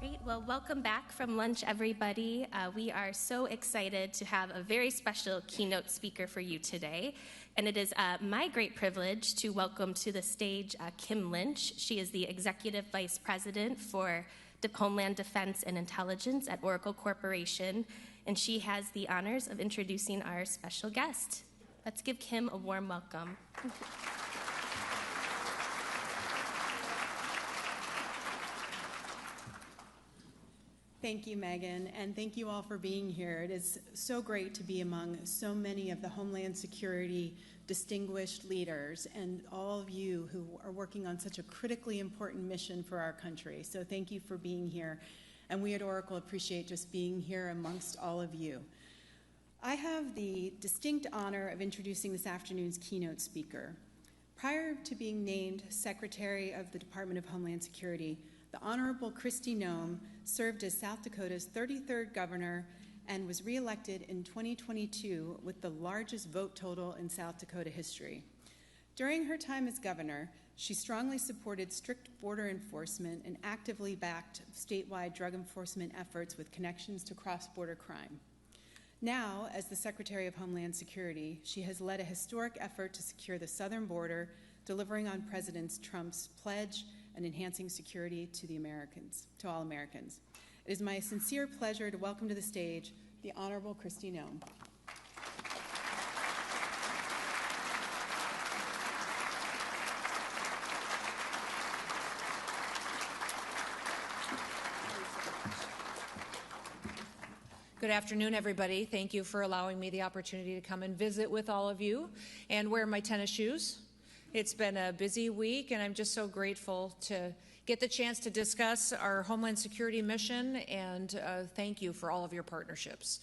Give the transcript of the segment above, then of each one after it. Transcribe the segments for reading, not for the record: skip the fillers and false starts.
Great. Well, welcome back from lunch, everybody. We are so excited to have a very special keynote speaker for you today. And it is my great privilege to welcome to the stage Kim Lynch. She is the Executive Vice President for Homeland Defense and Intelligence at Oracle Corporation. And she has the honors of introducing our special guest. Let's give Kim a warm welcome. Thank you, Megan, and thank you all for being here. It is so great to be among so many of the Homeland Security distinguished leaders and all of you who are working on such a critically important mission for our country. So thank you for being here, and we at Oracle appreciate just being here amongst all of you. I have the distinct honor of introducing this afternoon's keynote speaker. Prior to being named Secretary of the Department of Homeland Security, the Honorable Kristi Noem served as South Dakota's 33rd governor and was reelected in 2022 with the largest vote total in South Dakota history. During her time as governor, she strongly supported strict border enforcement and actively backed statewide drug enforcement efforts with connections to cross-border crime. Now, as the Secretary of Homeland Security, she has led a historic effort to secure the southern border, delivering on President Trump's pledge and enhancing security to all Americans. It is my sincere pleasure to welcome to the stage the Honorable Kristi Noem. Good afternoon, everybody. Thank you for allowing me the opportunity to come and visit with all of you and wear my tennis shoes. It's been a busy week, and I'm just so grateful to get the chance to discuss our Homeland Security mission, and thank you for all of your partnerships.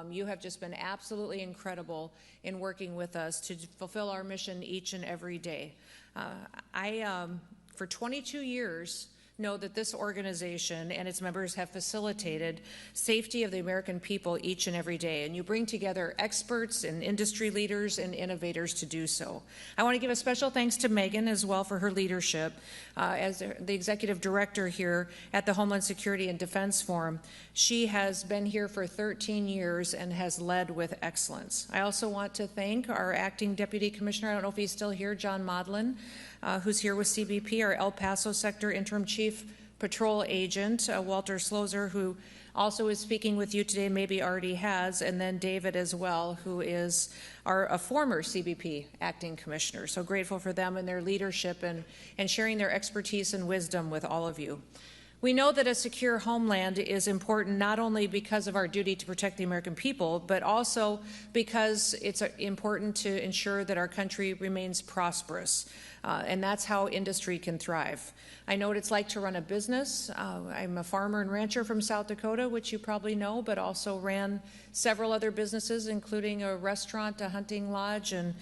You have just been absolutely incredible in working with us to fulfill our mission each and every day. For 22 years, know that this organization and its members have facilitated safety of the American people each and every day, and you bring together experts and industry leaders and innovators to do so. I want to give a special thanks to Megan as well for her leadership as the executive director here at the Homeland Security and Defense Forum. She has been here for 13 years and has led with excellence. I also want to thank our acting deputy commissioner, I don't know if he's still here, John Modlin, who's here with CBP, our El Paso sector interim chief patrol agent, Walter Slozer, who also is speaking with you today, maybe already has, and then David as well, who is a former CBP acting commissioner. So grateful for them and their leadership and sharing their expertise and wisdom with all of you. We know that a secure homeland is important not only because of our duty to protect the American people, but also because it's important to ensure that our country remains prosperous. And that's how industry can thrive. I know what it's like to run a business. I'm a farmer and rancher from South Dakota, which you probably know, but also ran several other businesses, including a restaurant, a hunting lodge, and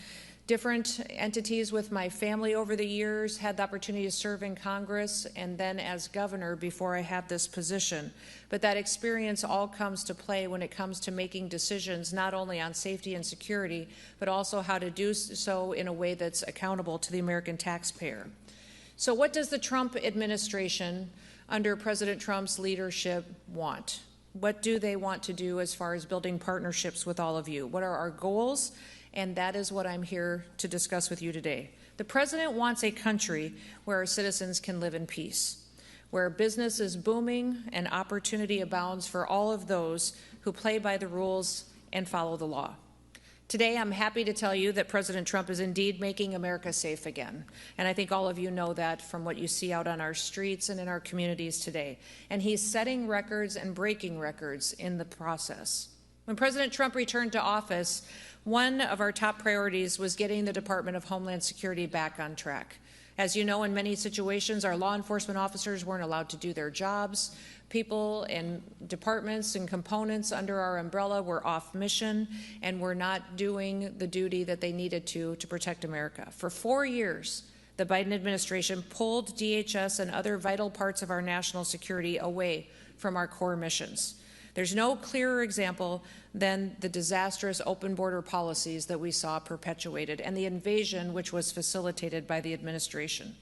different entities with my family over the years, had the opportunity to serve in Congress and then as governor before I had this position. But that experience all comes to play when it comes to making decisions not only on safety and security, but also how to do so in a way that's accountable to the American taxpayer. So what does the Trump administration under President Trump's leadership want? What do they want to do as far as building partnerships with all of you? What are our goals? And that is what I'm here to discuss with you today. The president wants a country where our citizens can live in peace, where business is booming and opportunity abounds for all of those who play by the rules and follow the law. Today, I'm happy to tell you that President Trump is indeed making America safe again. And I think all of you know that from what you see out on our streets and in our communities today. And he's setting records and breaking records in the process. When President Trump returned to office, one of our top priorities was getting the Department of Homeland Security back on track. As you know, in many situations, our law enforcement officers weren't allowed to do their jobs. People and departments and components under our umbrella were off mission and were not doing the duty that they needed to protect America. For 4 years, the Biden administration pulled DHS and other vital parts of our national security away from our core missions. There's no clearer example than the disastrous open border policies that we saw perpetuated and the invasion which was facilitated by the administration.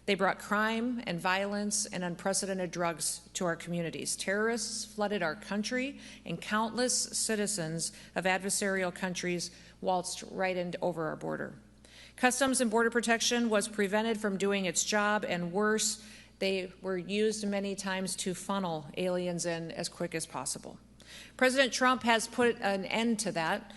They brought crime and violence and unprecedented drugs to our communities. Terrorists flooded our country, and countless citizens of adversarial countries waltzed right over our border. Customs and Border Protection was prevented from doing its job, and worse, they were used many times to funnel aliens in as quick as possible. President Trump has put an end to that,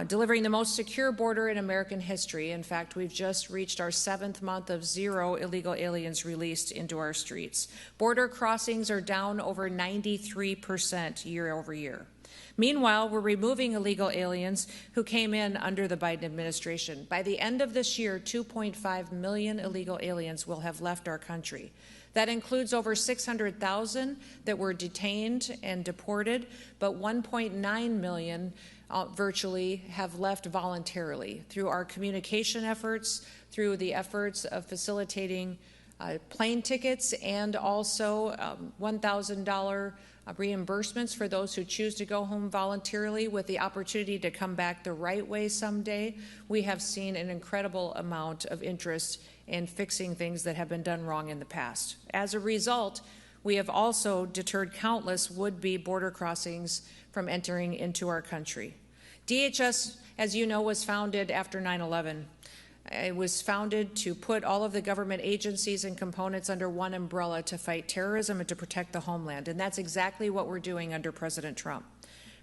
delivering the most secure border in American history. In fact, we've just reached our 7th month of 0 illegal aliens released into our streets. Border crossings are down over 93% year over year. Meanwhile, we're removing illegal aliens who came in under the Biden administration. By the end of this year, 2.5 million illegal aliens will have left our country. That includes over 600,000 that were detained and deported, but 1.9 million virtually have left voluntarily through our communication efforts, through the efforts of facilitating plane tickets, and also $1,000 reimbursements for those who choose to go home voluntarily with the opportunity to come back the right way someday. We have seen an incredible amount of interest in fixing things that have been done wrong in the past. As a result, we have also deterred countless would-be border crossings from entering into our country. DHS, as you know, was founded after 9/11. It was founded to put all of the government agencies and components under one umbrella to fight terrorism and to protect the homeland, and that's exactly what we're doing under President Trump.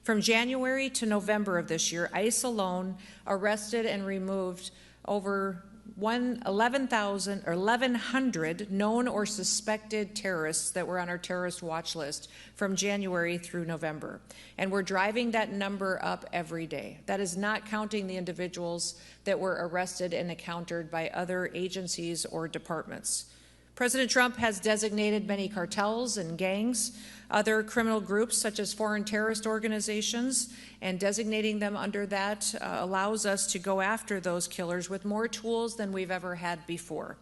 From January to November of this year, ICE alone arrested and removed over 1,100 known or suspected terrorists that were on our terrorist watch list from January through November. And we're driving that number up every day. That is not counting the individuals that were arrested and encountered by other agencies or departments. President Trump has designated many cartels and gangs, other criminal groups such as foreign terrorist organizations, and designating them under that allows us to go after those killers with more tools than we've ever had before.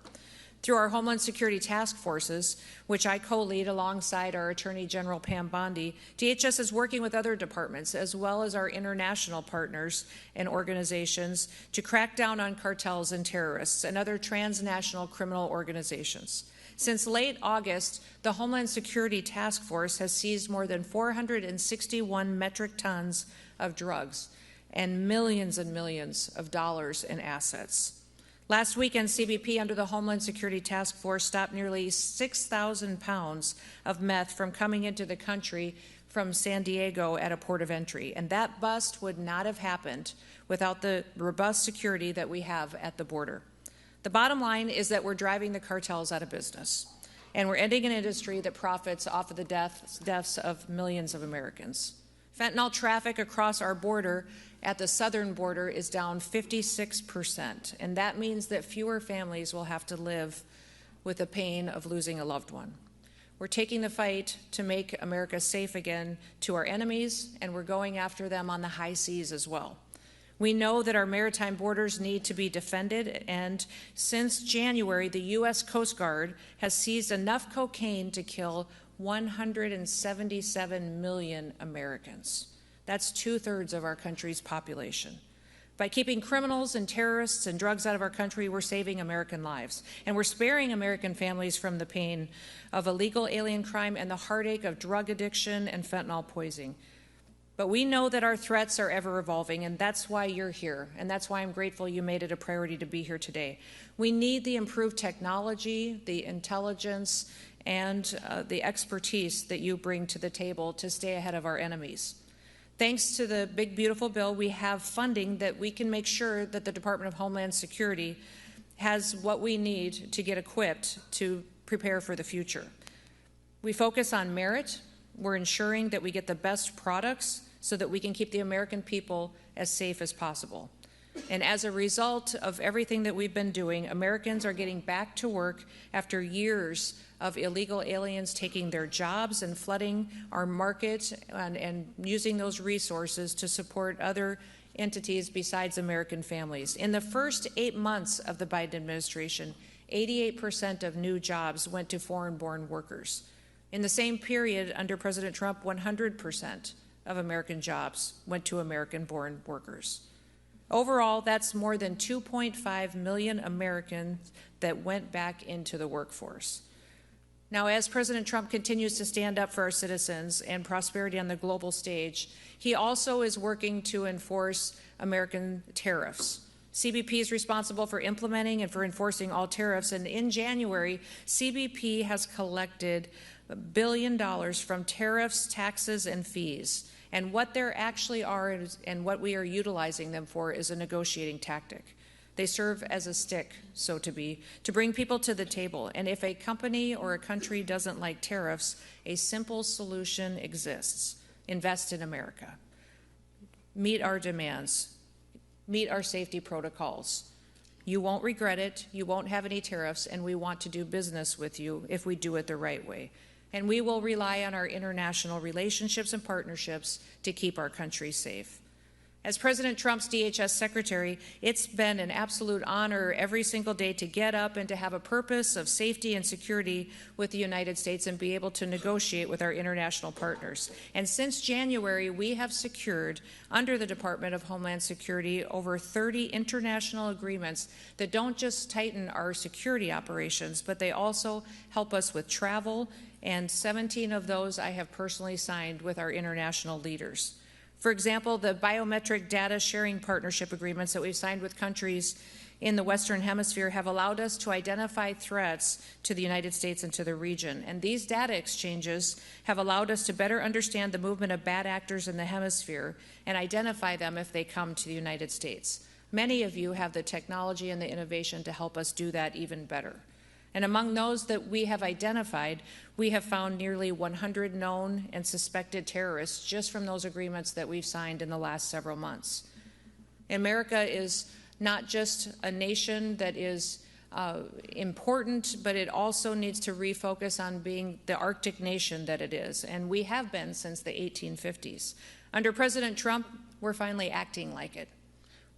Through our Homeland Security Task Forces, which I co-lead alongside our Attorney General Pam Bondi, DHS is working with other departments as well as our international partners and organizations to crack down on cartels and terrorists and other transnational criminal organizations. Since late August, the Homeland Security Task Force has seized more than 461 metric tons of drugs and millions of dollars in assets. Last weekend, CBP under the Homeland Security Task Force stopped nearly 6,000 pounds of meth from coming into the country from San Diego at a port of entry. And that bust would not have happened without the robust security that we have at the border. The bottom line is that we're driving the cartels out of business, and we're ending an industry that profits off of the deaths of millions of Americans. Fentanyl traffic across our border at the southern border is down 56%, and that means that fewer families will have to live with the pain of losing a loved one. We're taking the fight to make America safe again to our enemies, and we're going after them on the high seas as well. We know that our maritime borders need to be defended, and since January, the U.S. Coast Guard has seized enough cocaine to kill 177 million Americans. That's 2/3 of our country's population. By keeping criminals and terrorists and drugs out of our country, we're saving American lives, and we're sparing American families from the pain of illegal alien crime and the heartache of drug addiction and fentanyl poisoning. But we know that our threats are ever evolving, and that's why you're here, and that's why I'm grateful you made it a priority to be here today. We need the improved technology, the intelligence, and the expertise that you bring to the table to stay ahead of our enemies. Thanks to the big, beautiful bill, we have funding that we can make sure that the Department of Homeland Security has what we need to get equipped to prepare for the future. We focus on merit. We're ensuring that we get the best products so that we can keep the American people as safe as possible. And as a result of everything that we've been doing, Americans are getting back to work after years of illegal aliens taking their jobs and flooding our market and using those resources to support other entities besides American families. In the first 8 months of the Biden administration, 88% of new jobs went to foreign-born workers. In the same period under President Trump, 100% of American jobs went to American-born workers. Overall, that's more than 2.5 million Americans that went back into the workforce. Now, as President Trump continues to stand up for our citizens and prosperity on the global stage, he also is working to enforce American tariffs. CBP is responsible for implementing and for enforcing all tariffs, and in January, CBP has collected $1 billion from tariffs, taxes, and fees. And what there actually are and what we are utilizing them for is a negotiating tactic. They serve as a stick, so to be, to bring people to the table. And if a company or a country doesn't like tariffs, a simple solution exists. Invest in America. Meet our demands. Meet our safety protocols. You won't regret it, you won't have any tariffs, and we want to do business with you if we do it the right way. And we will rely on our international relationships and partnerships to keep our country safe. As President Trump's DHS Secretary, it's been an absolute honor every single day to get up and to have a purpose of safety and security with the United States and be able to negotiate with our international partners. And since January, we have secured, under the Department of Homeland Security, over 30 international agreements that don't just tighten our security operations, but they also help us with travel, and 17 of those I have personally signed with our international leaders. For example, the biometric data sharing partnership agreements that we've signed with countries in the Western Hemisphere have allowed us to identify threats to the United States and to the region. And these data exchanges have allowed us to better understand the movement of bad actors in the hemisphere and identify them if they come to the United States. Many of you have the technology and the innovation to help us do that even better. And among those that we have identified, we have found nearly 100 known and suspected terrorists just from those agreements that we've signed in the last several months. America is not just a nation that is important, but it also needs to refocus on being the Arctic nation that it is, and we have been since the 1850s. Under President Trump, we're finally acting like it.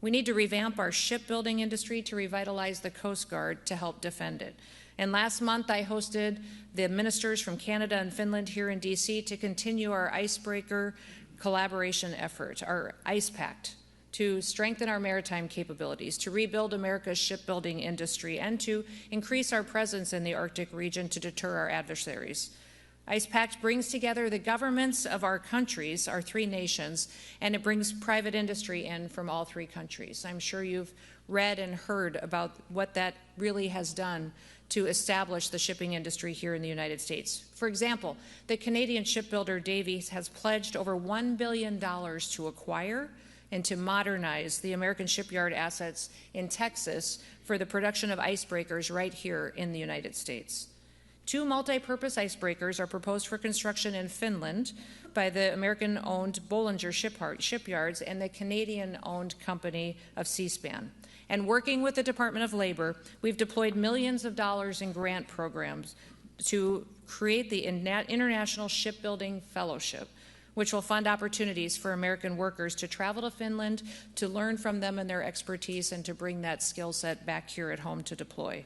We need to revamp our shipbuilding industry to revitalize the Coast Guard to help defend it. And last month, I hosted the ministers from Canada and Finland here in DC to continue our icebreaker collaboration effort, our ICE Pact, to strengthen our maritime capabilities, to rebuild America's shipbuilding industry, and to increase our presence in the Arctic region to deter our adversaries. ICE Pact brings together the governments of our countries, our three nations, and it brings private industry in from all three countries. I'm sure you've read and heard about what that really has done to establish the shipping industry here in the United States. For example, the Canadian shipbuilder Davies has pledged over $1 billion to acquire and to modernize the American shipyard assets in Texas for the production of icebreakers right here in the United States. 2 multi-purpose icebreakers are proposed for construction in Finland by the American-owned Bollinger Shipyards and the Canadian-owned company of Seaspan. And working with the Department of Labor, we've deployed millions of dollars in grant programs to create the International Shipbuilding Fellowship, which will fund opportunities for American workers to travel to Finland, to learn from them and their expertise, and to bring that skill set back here at home to deploy.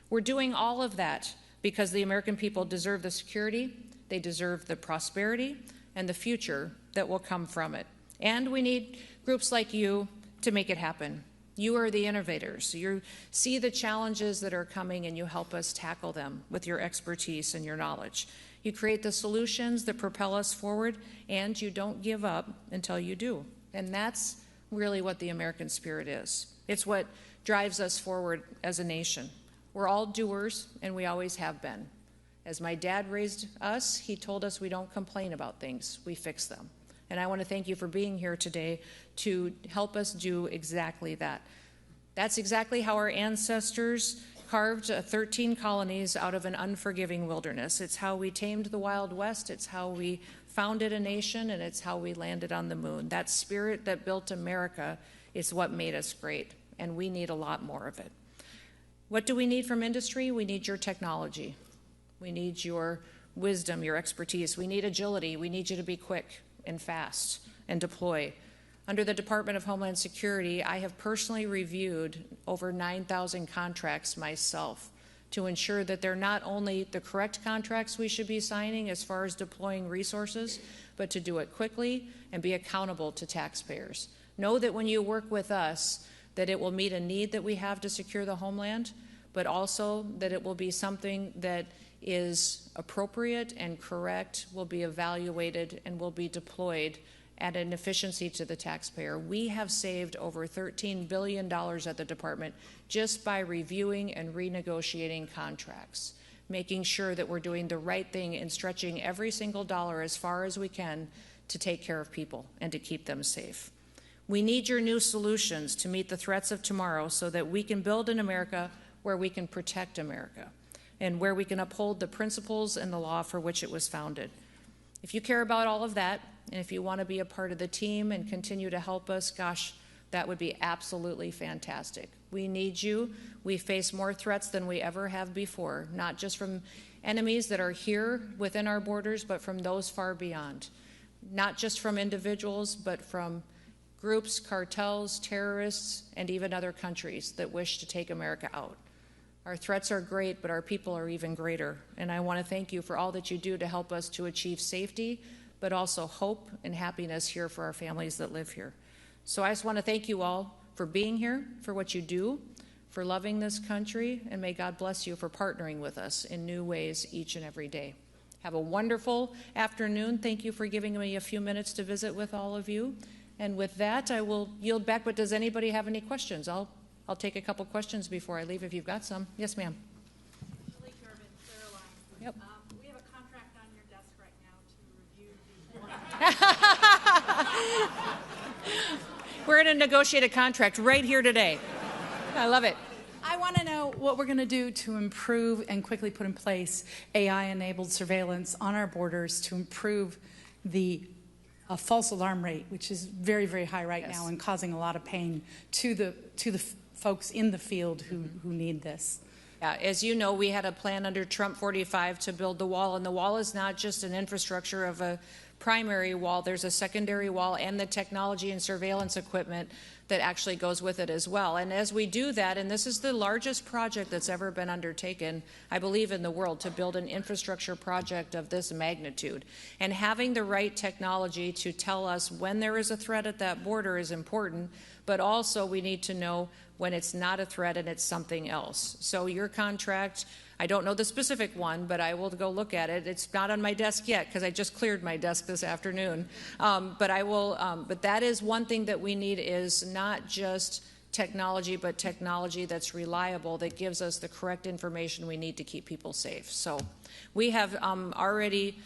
We're doing all of that because the American people deserve the security, they deserve the prosperity, and the future that will come from it. And we need groups like you to make it happen. You are the innovators. You see the challenges that are coming and you help us tackle them with your expertise and your knowledge. You create the solutions that propel us forward, and you don't give up until you do. And that's really what the American spirit is. It's what drives us forward as a nation. We're all doers, and we always have been. As my dad raised us, he told us we don't complain about things, we fix them. And I want to thank you for being here today to help us do exactly that. That's exactly how our ancestors carved 13 colonies out of an unforgiving wilderness. It's how we tamed the Wild West, it's how we founded a nation, and it's how we landed on the moon. That spirit that built America is what made us great, and we need a lot more of it. What do we need from industry? We need your technology. We need your wisdom, your expertise. We need agility. We need you to be quick and fast and deploy. Under the Department of Homeland Security, I have personally reviewed over 9,000 contracts myself to ensure that they're not only the correct contracts we should be signing as far as deploying resources, but to do it quickly and be accountable to taxpayers. Know that when you work with us, that it will meet a need that we have to secure the homeland, but also that it will be something that is appropriate and correct, will be evaluated, and will be deployed at an efficiency to the taxpayer. We have saved over $13 billion at the department just by reviewing and renegotiating contracts, making sure that we're doing the right thing and stretching every single dollar as far as we can to take care of people and to keep them safe. We need your new solutions to meet the threats of tomorrow so that we can build an America where we can protect America and where we can uphold the principles and the law for which it was founded. If you care about all of that, and if you want to be a part of the team and continue to help us, gosh, that would be absolutely fantastic. We need you. We face more threats than we ever have before, not just from enemies that are here within our borders, but from those far beyond. Not just from individuals, but from groups, cartels, terrorists, and even other countries that wish to take America out. Our threats are great, but our people are even greater. And I want to thank you for all that you do to help us to achieve safety, but also hope and happiness here for our families that live here. So I just want to thank you all for being here, for what you do, for loving this country, and may God bless you for partnering with us in new ways each and every day. Have a wonderful afternoon. Thank you for giving me a few minutes to visit with all of you. And with that, I will yield back, but does anybody have any questions? I'll take a couple questions before I leave if you've got some. Yes, ma'am. Yep. We have a contract on your desk right now to review the We're going to negotiate a contract right here today. I love it. I want to know what we're going to do to improve and quickly put in place AI-enabled surveillance on our borders to improve the false alarm rate, which is very, very high right now and causing a lot of pain to the folks in the field who need this. Yeah, as you know, we had a plan under Trump 45 to build the wall, and the wall is not just an infrastructure of a primary wall. There's a secondary wall and the technology and surveillance equipment that actually goes with it as well. And as we do that, and this is the largest project that's ever been undertaken, I believe, in the world, to build an infrastructure project of this magnitude. And having the right technology to tell us when there is a threat at that border is important, but also we need to know when it's not a threat and it's something else. So your contract, I don't know the specific one, but I will go look at it. It's not on my desk yet because I just cleared my desk this afternoon. But I will. But that is one thing that we need, is not just technology, but technology that's reliable, that gives us the correct information we need to keep people safe. So we have already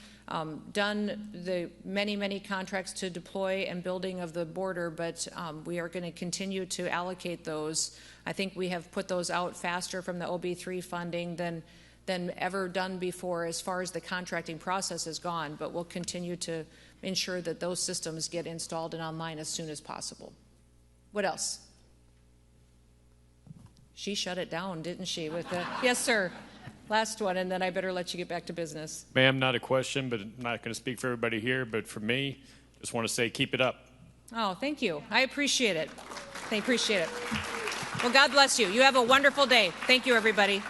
done the many contracts to deploy and building of the border, but we are going to continue to allocate those. I think we have put those out faster from the OB3 funding than ever done before as far as the contracting process has gone, but we'll continue to ensure that those systems get installed and online as soon as possible. What else? She shut it down, didn't she? With the yes, sir. Last one, and then I better let you get back to business. Ma'am, not a question, but I'm not going to speak for everybody here, but for me, just want to say keep it up. Oh, thank you. I appreciate it. I appreciate it. Well, God bless you. You have a wonderful day. Thank you, everybody.